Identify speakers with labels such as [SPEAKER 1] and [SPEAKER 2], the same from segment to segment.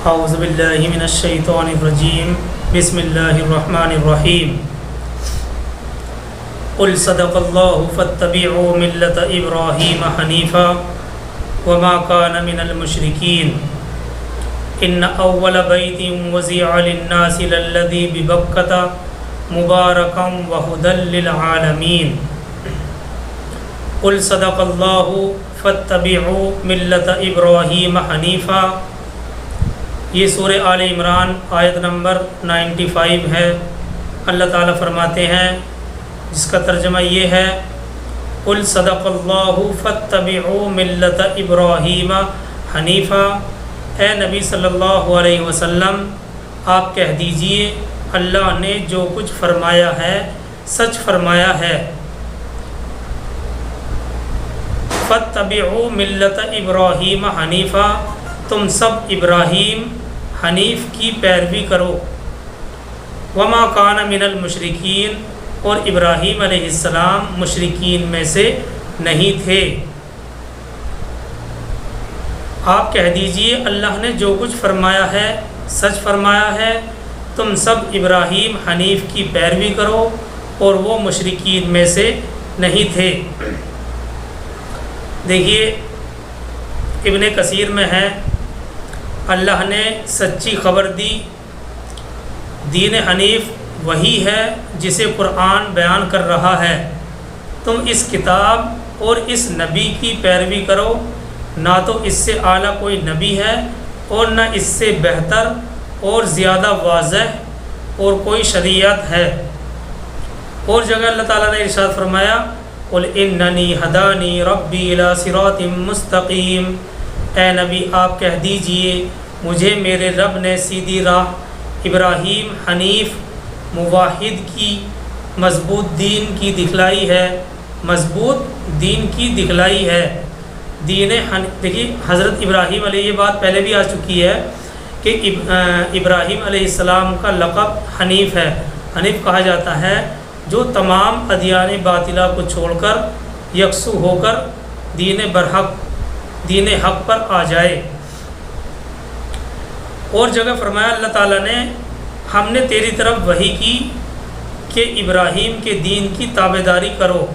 [SPEAKER 1] اعوذ باللہ من الشیطان الرجیم بسم اللہ الرحمن الرحیم قل صدق اللہ فاتبعوا ملت ابراہیم حنیفا وما کان من المشرکین ان اول بیت وضع للناس للذی ببکۃ مبارکا وہدی للعالمین قل صدق اللہ فاتبعوا ملت ابراہیم حنیفا۔ یہ سورہ آل عمران آیت نمبر 95 ہے۔ اللہ تعالیٰ فرماتے ہیں، جس کا ترجمہ یہ ہے، قل صدق اللہ فاتبعوا ملت ابراہیم حنیفا۔ اے نبی صلی اللہ علیہ وسلم، آپ کہہ دیجئے اللہ نے جو کچھ فرمایا ہے سچ فرمایا ہے۔ فاتبعوا ملت ابراہیم حنیفا، تم سب ابراہیم حنیف کی پیروی کرو۔ وما کان من المشرکین، اور ابراہیم علیہ السلام مشرکین میں سے نہیں تھے۔ آپ کہہ دیجئے اللہ نے جو کچھ فرمایا ہے سچ فرمایا ہے، تم سب ابراہیم حنیف کی پیروی کرو، اور وہ مشرکین میں سے نہیں تھے۔ دیکھیے ابن کثیر میں ہے، اللہ نے سچی خبر دی، دین حنیف وہی ہے جسے قرآن بیان کر رہا ہے۔ تم اس کتاب اور اس نبی کی پیروی کرو، نہ تو اس سے اعلیٰ کوئی نبی ہے اور نہ اس سے بہتر اور زیادہ واضح اور کوئی شریعت ہے۔ اور جگہ اللہ تعالیٰ نے ارشاد فرمایا، قل اننی ہدانی ربی الی صراط مستقیم۔ اے نبی آپ کہہ دیجئے مجھے میرے رب نے سیدھی راہ ابراہیم حنیف موحد کی مضبوط دین کی دکھلائی ہے، مضبوط دین کی دکھلائی ہے۔ دیکھیے حضرت ابراہیم علیہ، یہ بات پہلے بھی آ چکی ہے کہ ابراہیم علیہ السلام کا لقب حنیف ہے۔ حنیف کہا جاتا ہے جو تمام ادیان باطلہ کو چھوڑ کر یکسو ہو کر دین حق پر آ جائے۔ اور جگہ فرمایا اللہ تعالیٰ نے، ہم نے تیری طرف وحی کی کہ ابراہیم کے دین کی تابعداری کرو۔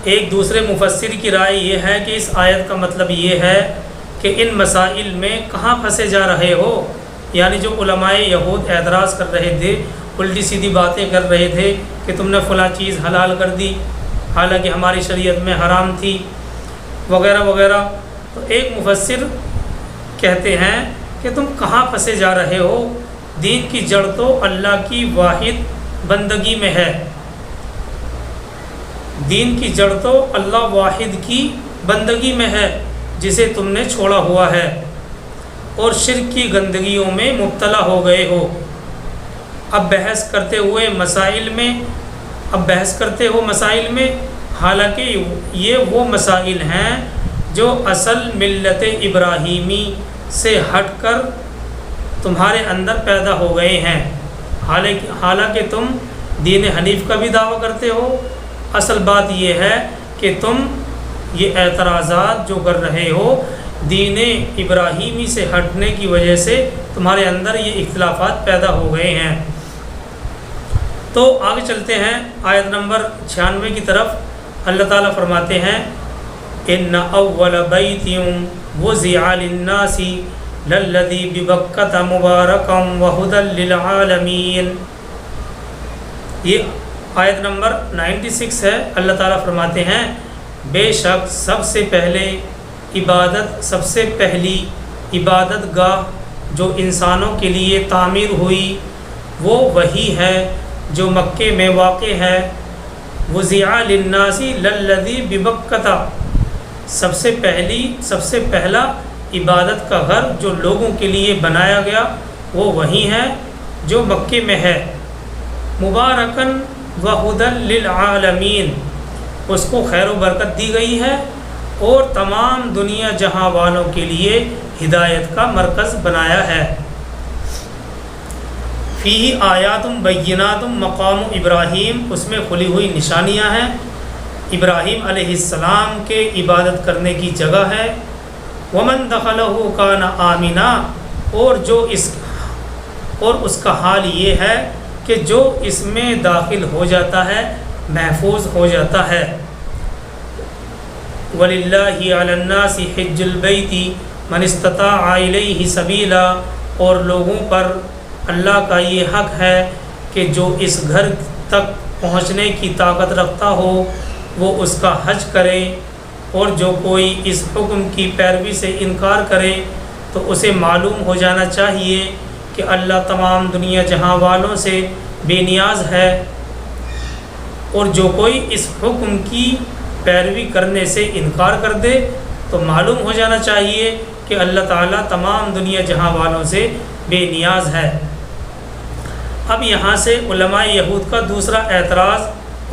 [SPEAKER 1] ایک دوسرے مفسر کی رائے یہ ہے کہ اس آیت کا مطلب یہ ہے کہ ان مسائل میں کہاں پھنسے جا رہے ہو، یعنی جو علماء یہود اعتراض کر رہے تھے، الٹی سیدھی باتیں کر رہے تھے کہ تم نے فلاں چیز حلال کر دی حالانکہ ہماری شریعت میں حرام تھی وغیرہ وغیرہ، تو ایک مفسر کہتے ہیں کہ تم کہاں پھنسے جا رہے ہو، دین کی جڑ تو اللہ کی واحد بندگی میں ہے۔ دین کی جڑ تو اللہ واحد کی بندگی میں ہے جسے تم نے چھوڑا ہوا ہے، اور شرک کی گندگیوں میں مبتلا ہو گئے ہو۔ اب بحث کرتے ہو مسائل میں، حالانکہ یہ وہ مسائل ہیں جو اصل ملت ابراہیمی سے ہٹ کر تمہارے اندر پیدا ہو گئے ہیں۔ حالانکہ تم دین حنیف کا بھی دعویٰ کرتے ہو، اصل بات یہ ہے کہ تم یہ اعتراضات جو کر رہے ہو دین ابراہیمی سے ہٹنے کی وجہ سے تمہارے اندر یہ اختلافات پیدا ہو گئے ہیں۔ تو آگے چلتے ہیں آیت نمبر 96 کی طرف۔ اللہ تعالیٰ فرماتے ہیں، ان اول بیت وضع للناس للذی ببکۃ مبارکا وہدی للعالمین۔ یہ آیت نمبر 96 ہے۔ اللہ تعالیٰ فرماتے ہیں، بے شک سب سے پہلی عبادت گاہ جو انسانوں کے لیے تعمیر ہوئی وہ وہی ہے جو مکے میں واقع ہے۔ وضع للناس للذی ببکۃ، سب سے پہلا عبادت کا گھر جو لوگوں کے لیے بنایا گیا وہ وہی ہے جو مکے میں ہے۔ مبارکن وہدی للعالمین، اس کو خیر و برکت دی گئی ہے اور تمام دنیا جہاں والوں کے لیے ہدایت کا مرکز بنایا ہے۔ فیہ آیات بینات مقام ابراہیم، اس میں کھلی ہوئی نشانیاں ہیں، ابراہیم علیہ السلام کے عبادت کرنے کی جگہ ہے۔ ومن دخلہ کان آمنا، اور اس کا حال یہ ہے کہ جو اس میں داخل ہو جاتا ہے محفوظ ہو جاتا ہے۔ وَلِلَّهِ عَلَى النَّاسِ حِجُّ الْبَيْتِ مَنِ اسْتَطَاعَ إِلَيْهِ سَبِيلًا، اور لوگوں پر اللہ کا یہ حق ہے کہ جو اس گھر تک پہنچنے کی طاقت رکھتا ہو وہ اس کا حج کرے، اور جو کوئی اس حکم کی پیروی سے انکار کرے تو اسے معلوم ہو جانا چاہیے کہ اللہ تمام دنیا جہاں والوں سے بے نیاز ہے، اور جو کوئی اس حکم کی پیروی کرنے سے انکار کر دے تو معلوم ہو جانا چاہیے کہ اللہ تعالیٰ تمام دنیا جہاں والوں سے بے نیاز ہے۔ اب یہاں سے علماء یہود کا دوسرا اعتراض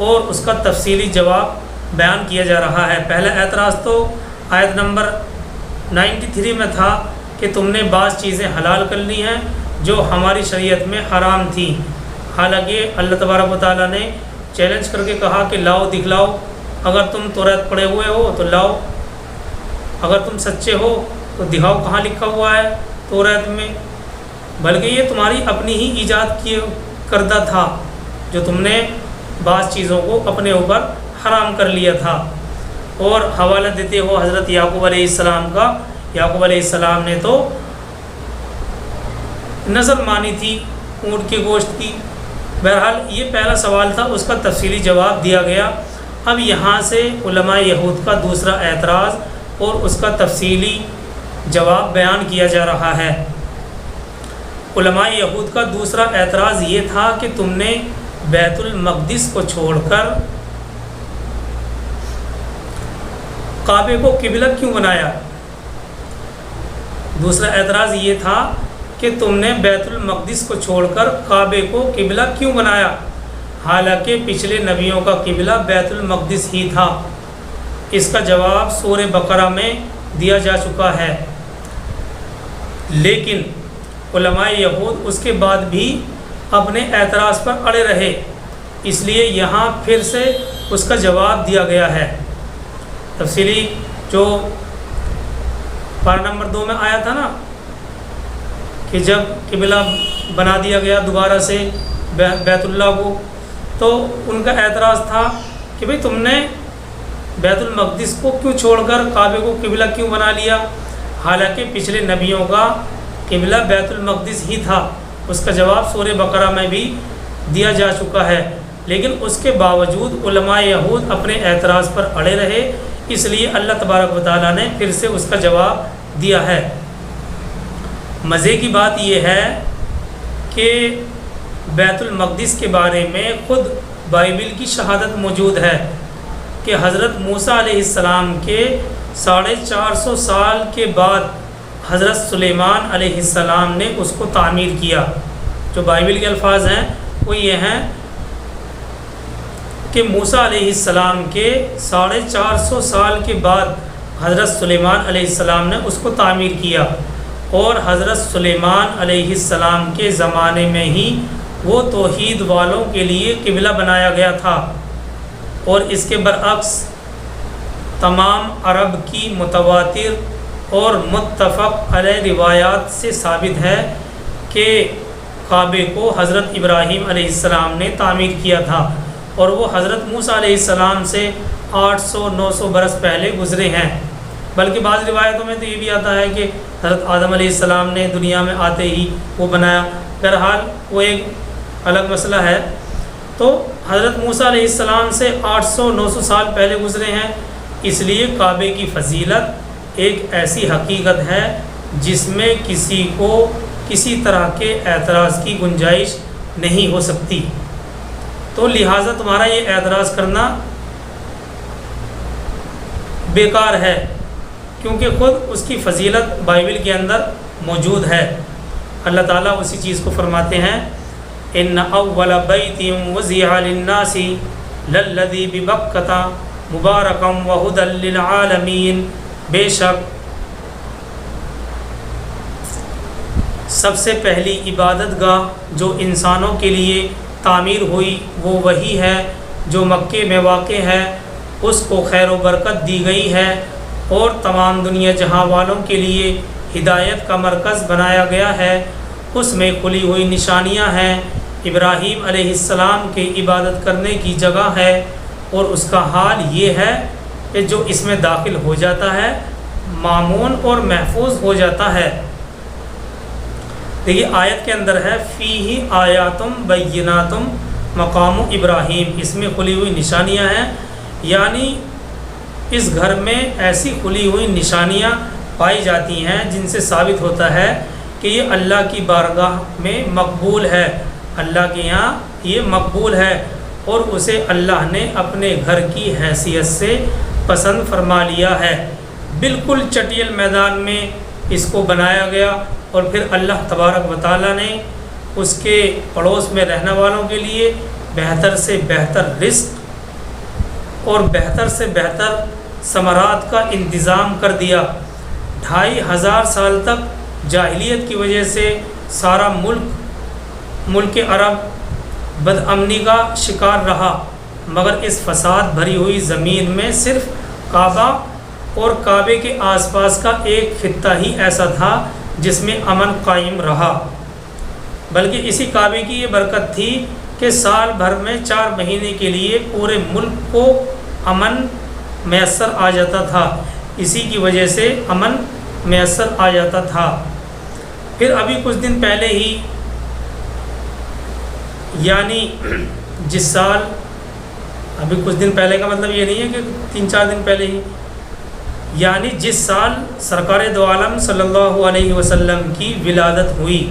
[SPEAKER 1] اور اس کا تفصیلی جواب بیان کیا جا رہا ہے۔ پہلا اعتراض تو آیت نمبر 93 میں تھا کہ تم نے بعض چیزیں حلال کر لی ہیں جو ہماری شریعت میں حرام تھیں، حالانکہ اللہ تبارک و تعالیٰ نے چیلنج کر کے کہا کہ لاؤ دکھلاؤ، اگر تم توریت پڑھے ہوئے ہو تو لاؤ، اگر تم سچے ہو تو دکھاؤ کہاں لکھا ہوا ہے توریت میں، بلکہ یہ تمہاری اپنی ہی ایجاد کردہ تھا جو تم نے بعض چیزوں کو اپنے اوپر حرام کر لیا تھا۔ اور حوالہ دیتے ہو حضرت یعقوب علیہ السلام کا، یعقوب علیہ السلام نے تو نظر مانی تھی اونٹ کے گوشت کی۔ بہرحال یہ پہلا سوال تھا، اس کا تفصیلی جواب دیا گیا۔ اب یہاں سے علماء یہود کا دوسرا اعتراض اور اس کا تفصیلی جواب بیان کیا جا رہا ہے۔ علماء یہود کا دوسرا اعتراض یہ تھا کہ تم نے بیت المقدس کو چھوڑ کر کعبے کو قبلہ کیوں بنایا؟ دوسرا اعتراض یہ تھا کہ تم نے بیت المقدس کو چھوڑ کر کعبے کو قبلہ کیوں بنایا، حالانکہ پچھلے نبیوں کا قبلہ بیت المقدس ہی تھا۔ اس کا جواب سورہ بقرہ میں دیا جا چکا ہے، لیکن علماء یہود اس کے بعد بھی اپنے اعتراض پر اڑے رہے، اس لیے یہاں پھر سے اس کا جواب دیا گیا ہے۔ تفصیلی جو پارہ نمبر 2 میں آیا تھا نا کہ جب قبلہ بنا دیا گیا دوبارہ سے بیت اللہ کو، تو ان کا اعتراض تھا کہ بھئی تم نے بیت المقدس کو کیوں چھوڑ کر کعبے کو قبلہ کیوں بنا لیا، حالانکہ پچھلے نبیوں کا قبلہ بیت المقدس ہی تھا۔ اس کا جواب سورہ بقرہ میں بھی دیا جا چکا ہے، لیکن اس کے باوجود علماء یہود اپنے اعتراض پر اڑے رہے، اس لیے اللہ تبارک و تعالیٰ نے پھر سے اس کا جواب دیا ہے۔ مزے کی بات یہ ہے کہ بیت المقدس کے بارے میں خود بائبل کی شہادت موجود ہے کہ حضرت موسیٰ علیہ السلام کے 450 سال کے بعد حضرت سلیمان علیہ السلام نے اس کو تعمیر کیا۔ جو بائبل کے الفاظ ہیں وہ یہ ہیں کہ موسیٰ علیہ السلام کے 450 سال کے بعد حضرت سلیمان علیہ السلام نے اس کو تعمیر کیا، اور حضرت سلیمان علیہ السلام کے زمانے میں ہی وہ توحید والوں کے لیے قبلہ بنایا گیا تھا۔ اور اس کے برعکس تمام عرب کی متواتر اور متفق علیہ روایات سے ثابت ہے کہ کعبے کو حضرت ابراہیم علیہ السلام نے تعمیر کیا تھا، اور وہ حضرت موسیٰ علیہ السلام سے 800-900 برس پہلے گزرے ہیں۔ بلکہ بعض روایتوں میں تو یہ بھی آتا ہے کہ حضرت آدم علیہ السلام نے دنیا میں آتے ہی وہ بنایا۔ بہرحال وہ ایک الگ مسئلہ ہے۔ تو حضرت موسیٰ علیہ السلام سے 800-900 سال پہلے گزرے ہیں، اس لیے کعبے کی فضیلت ایک ایسی حقیقت ہے جس میں کسی کو کسی طرح کے اعتراض کی گنجائش نہیں ہو سکتی۔ تو لہٰذا تمہارا یہ اعتراض کرنا بیکار ہے، کیونکہ خود اس کی فضیلت بائبل کے اندر موجود ہے۔ اللہ تعالیٰ اسی چیز کو فرماتے ہیں، ان اول بیت وضع للناس للذی ببکۃ مبارکا وہدی للعالمین، بے شک سب سے پہلی عبادت گاہ جو انسانوں کے لیے تعمیر ہوئی وہ وہی ہے جو مکے میں واقع ہے، اس کو خیر و برکت دی گئی ہے، اور تمام دنیا جہاں والوں کے لیے ہدایت کا مرکز بنایا گیا ہے، اس میں کھلی ہوئی نشانیاں ہیں، ابراہیم علیہ السلام کے عبادت کرنے کی جگہ ہے، اور اس کا حال یہ ہے کہ جو اس میں داخل ہو جاتا ہے مامون اور محفوظ ہو جاتا ہے۔ دیکھیے آیت کے اندر ہے فیہ آیاتم بیناتم مقام ابراہیم، اس میں کھلی ہوئی نشانیاں ہیں، یعنی اس گھر میں ایسی کھلی ہوئی نشانیاں پائی جاتی ہیں جن سے ثابت ہوتا ہے کہ یہ اللہ کی بارگاہ میں مقبول ہے، اللہ کے یہاں یہ مقبول ہے، اور اسے اللہ نے اپنے گھر کی حیثیت سے پسند فرما لیا ہے۔ بالکل چٹیل میدان میں اس کو بنایا گیا، اور پھر اللہ تبارک و تعالیٰ نے اس کے پڑوس میں رہنے والوں کے لیے بہتر سے بہتر رزق اور بہتر سے بہتر ثمرات کا انتظام کر دیا۔ 2500 سال تک جاہلیت کی وجہ سے سارا ملک عرب بدامنی کا شکار رہا، مگر اس فساد بھری ہوئی زمین میں صرف کعبہ اور کعبے کے آس پاس کا ایک خطہ ہی ایسا تھا جس میں امن قائم رہا، بلکہ اسی کعبے کی یہ برکت تھی کہ سال بھر میں 4 مہینے کے لیے پورے ملک کو امن میسر آ جاتا تھا، اسی کی وجہ سے امن میسر آ جاتا تھا۔ پھر ابھی کچھ دن پہلے ہی، یعنی جس سال، ابھی کچھ دن پہلے کا مطلب یہ نہیں ہے کہ 3-4 دن پہلے ہی، یعنی جس سال سرکار دو عالم صلی اللہ علیہ وسلم کی ولادت ہوئی،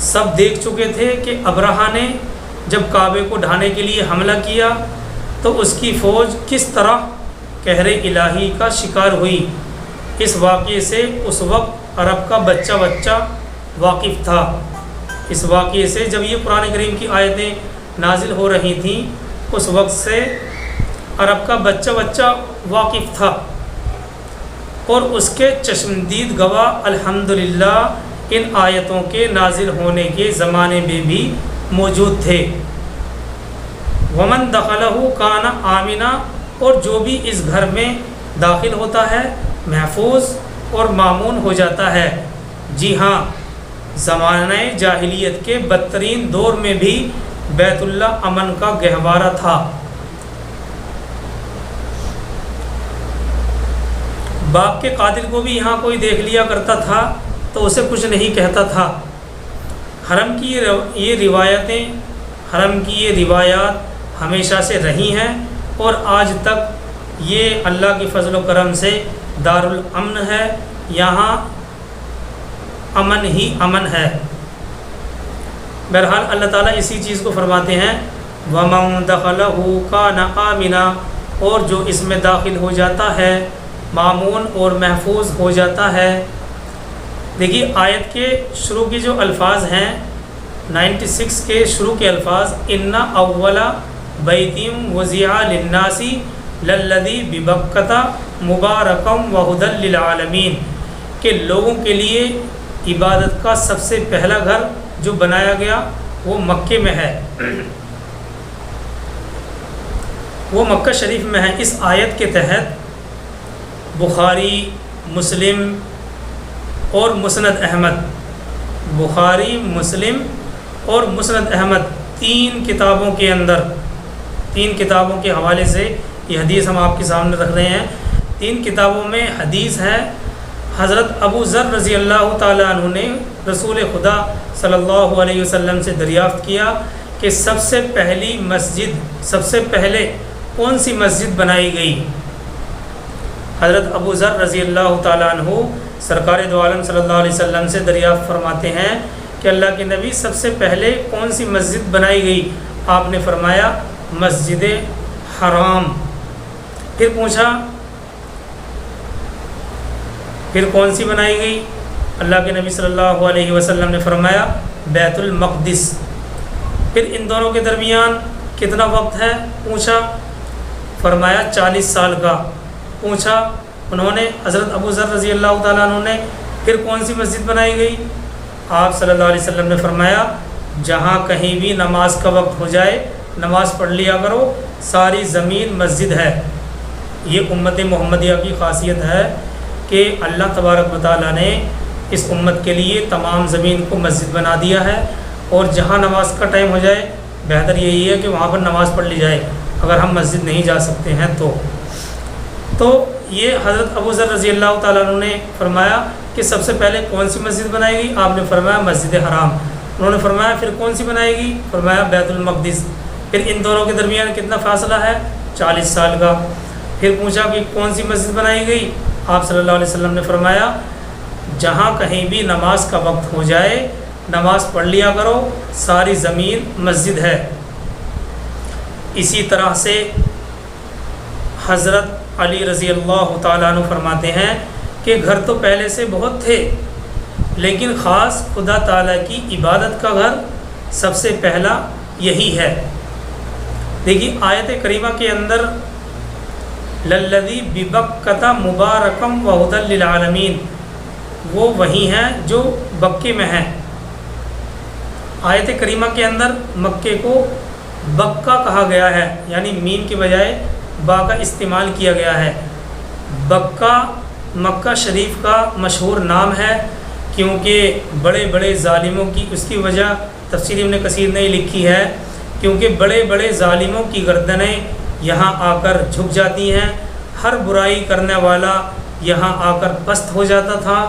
[SPEAKER 1] سب دیکھ چکے تھے کہ ابرہہ نے جب کعبے کو ڈھانے کے لیے حملہ کیا تو اس کی فوج کس طرح قہر الہی کا شکار ہوئی۔ اس واقعے سے اس وقت عرب کا بچہ واقف تھا۔ اس واقعے سے جب یہ قرآن کریم کی آیتیں نازل ہو رہی تھیں، اس وقت سے عرب کا بچہ واقف تھا، اور اس کے چشمدید گواہ الحمدللہ ان آیتوں کے نازل ہونے کے زمانے میں بھی موجود تھے۔ ومن دخلہ کان آمنا، اور جو بھی اس گھر میں داخل ہوتا ہے محفوظ اور مامون ہو جاتا ہے۔ جی ہاں، زمانہ جاہلیت کے بدترین دور میں بھی بیت اللہ امن کا گہوارہ تھا۔ باپ کے قاتل کو بھی یہاں کوئی دیکھ لیا کرتا تھا تو اسے کچھ نہیں کہتا تھا۔ حرم کی یہ روایات ہمیشہ سے رہی ہیں، اور آج تک یہ اللہ کی فضل و کرم سے دارالامن ہے، یہاں امن ہی امن ہے۔ بہرحال اللہ تعالیٰ اسی چیز کو فرماتے ہیں وَمَن دَخَلَهُ كَانَ آمِنًا، اور جو اس میں داخل ہو جاتا ہے مامون اور محفوظ ہو جاتا ہے۔ دیکھیے آیت کے شروع کے جو الفاظ ہیں، 96 کے شروع کے الفاظ، اِنَّ أَوَّلَ بَيْتٍ وُضِعَ لِلنَّاسِ لَلَّذِي بِبَكَّةَ مُبَارَكًا وَهُدًى لِلْعَالَمِينَ، کہ لوگوں کے لیے عبادت کا سب سے پہلا گھر جو بنایا گیا وہ مکے میں ہے، وہ مکہ شریف میں ہے۔ اس آیت کے تحت بخاری، مسلم اور مسند احمد، بخاری، مسلم اور مسند احمد، 3 کتابوں کے اندر، 3 کتابوں کے حوالے سے یہ حدیث ہم آپ کے سامنے رکھ رہے ہیں۔ 3 کتابوں میں حدیث ہے، حضرت ابو ذر رضی اللہ تعالیٰ عنہ نے رسول خدا صلی اللہ علیہ وسلم سے دریافت کیا کہ سب سے پہلے کون سی مسجد بنائی گئی؟ حضرت ابو ذر رضی اللہ تعالیٰ عنہ سرکار دو عالم صلی اللہ علیہ وسلم سے دریافت فرماتے ہیں کہ اللہ کے نبی سب سے پہلے کون سی مسجد بنائی گئی؟ آپ نے فرمایا مسجد حرام۔ پھر پوچھا پھر کون سی بنائی گئی؟ اللہ کے نبی صلی اللہ علیہ وسلم نے فرمایا بیت المقدس۔ پھر ان دونوں کے درمیان کتنا وقت ہے؟ پوچھا، فرمایا 40 سال کا۔ پوچھا انہوں نے، حضرت ابو ذر رضی اللہ تعالیٰ عنہ نے، پھر کون سی مسجد بنائی گئی؟ آپ صلی اللہ علیہ وسلم نے فرمایا جہاں کہیں بھی نماز کا وقت ہو جائے نماز پڑھ لیا کرو، ساری زمین مسجد ہے۔ یہ امت محمدیہ کی خاصیت ہے کہ اللہ تبارک و تعالیٰ نے اس امت کے لیے تمام زمین کو مسجد بنا دیا ہے، اور جہاں نماز کا ٹائم ہو جائے بہتر یہی ہے کہ وہاں پر نماز پڑھ لی جائے اگر ہم مسجد نہیں جا سکتے ہیں تو یہ حضرت ابو ذر رضی اللہ تعالیٰ عنہ نے فرمایا کہ سب سے پہلے کون سی مسجد بنائے گی؟ آپ نے فرمایا مسجد حرام۔ انہوں نے فرمایا پھر کون سی بنائے گی؟ فرمایا بیت المقدس۔ پھر ان دونوں کے درمیان کتنا فاصلہ ہے؟ 40 سال کا۔ پھر پوچھا کہ کون سی مسجد بنائی گئی؟ آپ صلی اللہ علیہ وسلم نے فرمایا جہاں کہیں بھی نماز کا وقت ہو جائے نماز پڑھ لیا کرو، ساری زمین مسجد ہے۔ اسی طرح سے حضرت علی رضی اللہ تعالیٰ عنہ فرماتے ہیں کہ گھر تو پہلے سے بہت تھے، لیکن خاص خدا تعالیٰ کی عبادت کا گھر سب سے پہلا یہی ہے۔ دیکھیے آیت کریمہ کے اندر للذی ببکۃ مبارکم وہدی للعالمین، وہ وہی ہیں جو بکے میں ہیں۔ آیت کریمہ کے اندر مکے کو بکہ کہا گیا ہے، یعنی میم کے بجائے با کا استعمال کیا گیا ہے۔ بکہ مکہ شریف کا مشہور نام ہے، کیونکہ بڑے بڑے ظالموں کی، اس کی وجہ تفسیر ابن کثیر نے لکھی ہے، کیونکہ بڑے بڑے ظالموں کی گردنیں یہاں آ کر جھک جاتی ہیں، ہر برائی کرنے والا یہاں آ کر پست ہو جاتا تھا،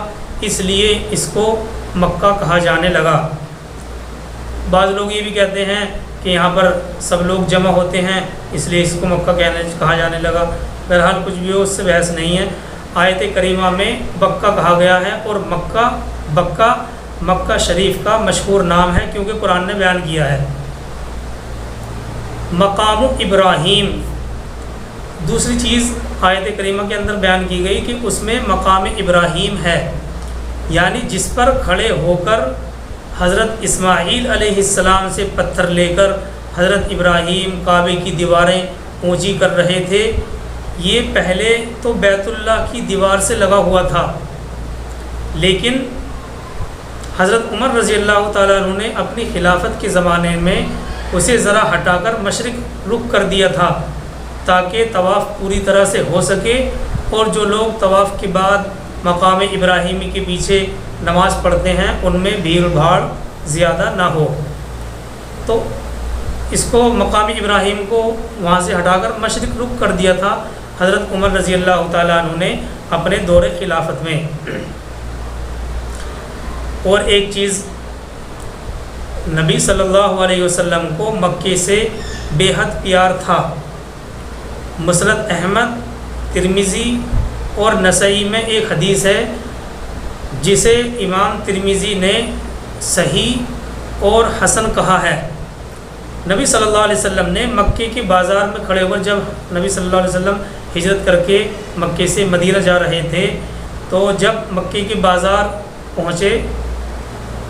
[SPEAKER 1] اس لیے اس کو مکہ کہا جانے لگا۔ بعض لوگ یہ بھی کہتے ہیں کہ یہاں پر سب لوگ جمع ہوتے ہیں اس لیے اس کو مکہ کہا جانے لگا۔ بہرحال کچھ بھی ہو، اس سے بحث نہیں ہے۔ آیت کریمہ میں بکہ کہا گیا ہے، اور بکہ مکہ شریف کا مشہور نام ہے، کیونکہ قرآن نے بیان کیا ہے۔ مقام ابراہیم، دوسری چیز آیت کریمہ کے اندر بیان کی گئی کہ اس میں مقام ابراہیم ہے، یعنی جس پر کھڑے ہو کر حضرت اسماعیل علیہ السلام سے پتھر لے کر حضرت ابراہیم کعبے کی دیواریں اونچی کر رہے تھے۔ یہ پہلے تو بیت اللہ کی دیوار سے لگا ہوا تھا، لیکن حضرت عمر رضی اللہ تعالیٰ عنہ نے اپنی خلافت کے زمانے میں اسے ذرا ہٹا کر مشرق رخ کر دیا تھا، تاکہ طواف پوری طرح سے ہو سکے، اور جو لوگ طواف کے بعد مقام ابراہیمی کے پیچھے نماز پڑھتے ہیں ان میں بھیڑ بھاڑ زیادہ نہ ہو، تو اس کو مقام ابراہیم کو وہاں سے ہٹا کر مشرق رخ کر دیا تھا حضرت عمر رضی اللہ تعالیٰ عنہ نے اپنے دور خلافت میں۔ اور ایک چیز، نبی صلی اللہ علیہ وسلم کو مکے سے بے حد پیار تھا۔ مسند احمد، ترمذی اور نسائی میں ایک حدیث ہے جسے امام ترمذی نے صحیح اور حسن کہا ہے۔ نبی صلی اللہ علیہ وسلم نے مکے کے بازار میں کھڑے ہوئے، جب نبی صلی اللہ علیہ وسلم ہجرت کر کے مکے سے مدینہ جا رہے تھے، تو جب مکے کے بازار پہنچے،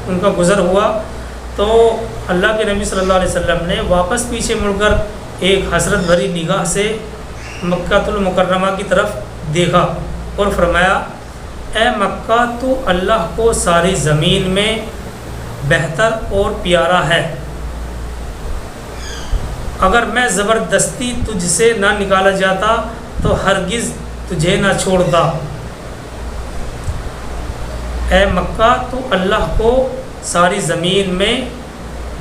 [SPEAKER 1] ان کا گزر ہوا، تو اللہ کے نبی صلی اللہ علیہ وسلم نے واپس پیچھے مڑ کر ایک حسرت بھری نگاہ سے مکہ المکرمہ کی طرف دیکھا اور فرمایا، اے مکہ، تو اللہ کو ساری زمین میں بہتر اور پیارا ہے، اگر میں زبردستی تجھ سے نہ نکالا جاتا تو ہرگز تجھے نہ چھوڑتا۔ اے مکہ، تو اللہ کو ساری زمین میں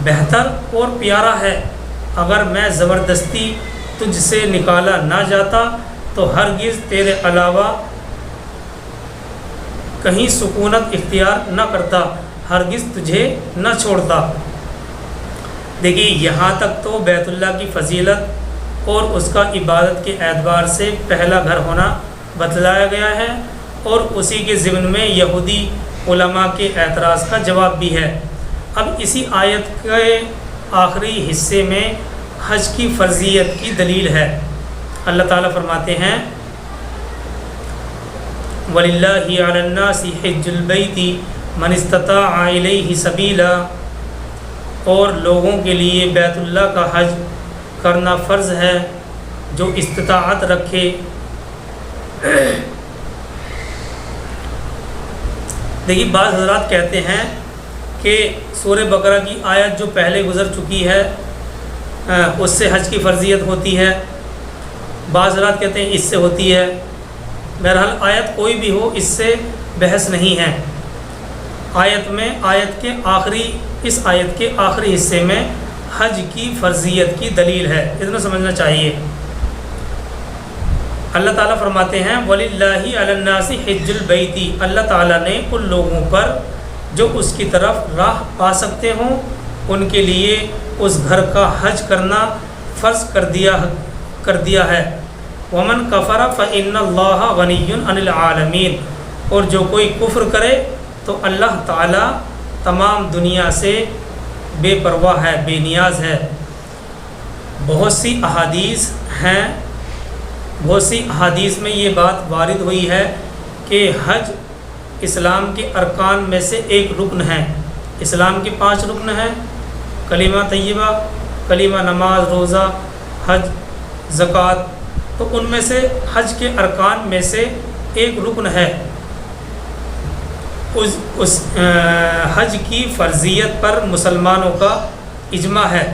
[SPEAKER 1] بہتر اور پیارا ہے، اگر میں زبردستی تجھ سے نکالا نہ جاتا تو ہرگز تیرے علاوہ کہیں سکونت اختیار نہ کرتا، ہرگز تجھے نہ چھوڑتا۔ دیکھیے یہاں تک تو بیت اللہ کی فضیلت اور اس کا عبادت کے اعتبار سے پہلا گھر ہونا بتلایا گیا ہے، اور اسی کے ضمن میں یہودی علماء کے اعتراض کا جواب بھی ہے۔ اب اسی آیت کے آخری حصے میں حج کی فرضیت کی دلیل ہے۔ اللہ تعالیٰ فرماتے ہیں، وَلِلَّهِ عَلَى النَّاسِ حِجُّ الْبَيْتِ مَنِ اسْتَطَاعَ إِلَيْهِ سَبِيلًا، اور لوگوں کے لیے بیت اللہ کا حج کرنا فرض ہے جو استطاعت رکھے۔ دیکھیے بعض حضرات کہتے ہیں کہ سورہ بقرہ کی آیت جو پہلے گزر چکی ہے اس سے حج کی فرضیت ہوتی ہے، بعض حضرات کہتے ہیں اس سے ہوتی ہے، بہرحال آیت کوئی بھی ہو اس سے بحث نہیں ہے. اس آیت کے آخری حصے میں حج کی فرضیت کی دلیل ہے، اتنا سمجھنا چاہیے. اللہ تعالیٰ فرماتے ہیں وَلِلَّهِ عَلَى النَّاسِ حِجُّ الْبَيْتِ، اللہ تعالیٰ نے ان لوگوں پر جو اس کی طرف راہ پا سکتے ہوں ان کے لیے اس گھر کا حج کرنا فرض کر دیا ہے. وَمَنْ كَفَرَ فَإِنَّ اللَّهَ غَنِيٌّ عَنِ الْعَالَمِينَ، اور جو کوئی کفر کرے تو اللہ تعالیٰ تمام دنیا سے بے پرواہ ہے، بے نیاز ہے. بہت سی احادیث میں یہ بات وارد ہوئی ہے کہ حج اسلام کے ارکان میں سے ایک رکن ہے. اسلام کے 5 رکن ہیں، کلمہ طیبہ، کلمہ، نماز، روزہ، حج، زکوٰۃ، تو ان میں سے حج کے ارکان میں سے ایک رکن ہے. اس حج کی فرضیت پر مسلمانوں کا اجماع ہے.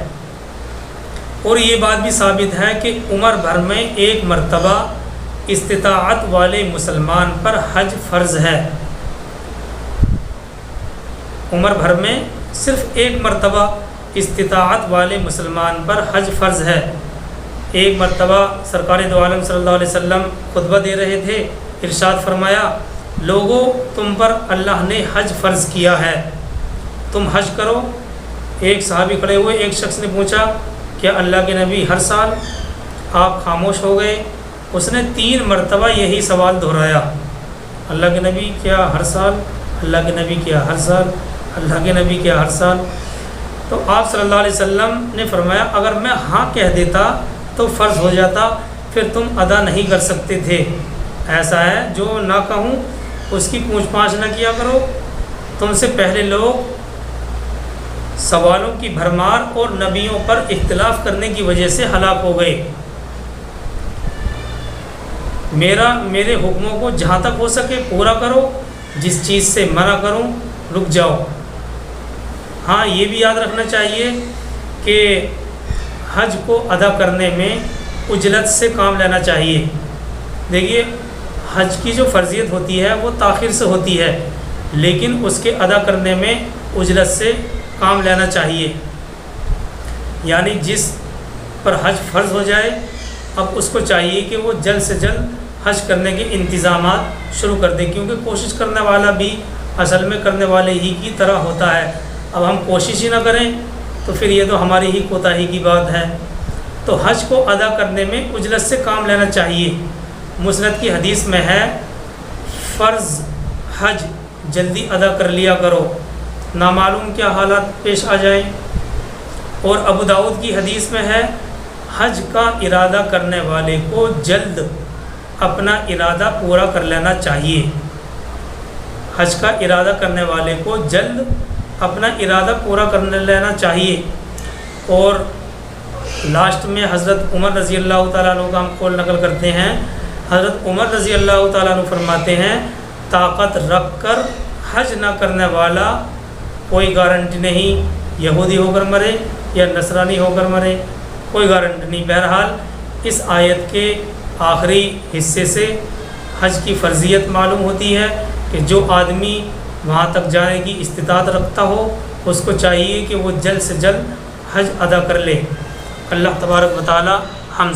[SPEAKER 1] اور یہ بات بھی ثابت ہے کہ عمر بھر میں ایک مرتبہ استطاعت والے مسلمان پر حج فرض ہے. عمر بھر میں صرف ایک مرتبہ استطاعت والے مسلمان پر حج فرض ہے. ایک مرتبہ سرکار دو عالم صلی اللہ علیہ وسلم خطبہ دے رہے تھے، ارشاد فرمایا لوگو تم پر اللہ نے حج فرض کیا ہے، تم حج کرو. ایک صحابی کھڑے ہوئے، ایک شخص نے پوچھا کیا اللہ کے نبی ہر سال؟ آپ خاموش ہو گئے. اس نے 3 مرتبہ یہی سوال دہرایا، اللہ کے نبی کیا ہر سال؟ اللہ کے نبی کیا ہر سال؟ اللہ کے نبی کیا ہر سال؟ تو آپ صلی اللہ علیہ وسلم نے فرمایا اگر میں ہاں کہہ دیتا تو فرض ہو جاتا، پھر تم ادا نہیں کر سکتے تھے. ایسا ہے جو نہ کہوں اس کی پوچھ پاچھ نہ کیا کرو. تم سے پہلے لوگ سوالوں کی بھرمار اور نبیوں پر اختلاف کرنے کی وجہ سے ہلاک ہو گئے. میرے حکموں کو جہاں تک ہو سکے پورا کرو، جس چیز سے منع کروں رک جاؤ. ہاں یہ بھی یاد رکھنا چاہیے کہ حج کو ادا کرنے میں عجلت سے کام لینا چاہیے. دیکھیے حج کی جو فرضیت ہوتی ہے وہ تاخیر سے ہوتی ہے، لیکن اس کے ادا کرنے میں عجلت سے کام لینا چاہیے. یعنی جس پر حج فرض ہو جائے اب اس کو چاہیے کہ وہ جلد سے جلد حج کرنے کے انتظامات شروع کر دے، کیونکہ کوشش کرنے والا بھی اصل میں کرنے والے ہی کی طرح ہوتا ہے. اب ہم کوشش ہی نہ کریں تو پھر یہ تو ہماری ہی کوتاہی کی بات ہے. تو حج کو ادا کرنے میں عجلت سے کام لینا چاہیے. مسند کی حدیث میں ہے فرض حج جلدی ادا کر لیا کرو، نامعلوم کیا حالات پیش آ جائیں. اور ابو داؤد کی حدیث میں ہے حج کا ارادہ کرنے والے کو جلد اپنا ارادہ پورا کر لینا چاہیے. حج کا ارادہ کرنے والے کو جلد اپنا ارادہ پورا کر لینا چاہیے. اور لاسٹ میں حضرت عمر رضی اللہ تعالیٰ عنہ کا ہم قول نقل کرتے ہیں. حضرت عمر رضی اللہ تعالیٰ عنہ فرماتے ہیں طاقت رکھ کر حج نہ کرنے والا کوئی گارنٹی نہیں، یہودی ہو کر مرے یا نصرانی ہو کر مرے، کوئی گارنٹی نہیں. بہرحال اس آیت کے آخری حصے سے حج کی فرضیت معلوم ہوتی ہے کہ جو آدمی وہاں تک جانے کی استطاعت رکھتا ہو اس کو چاہیے کہ وہ جلد سے جلد حج ادا کر لے. اللہ تبارک و تعالی ہم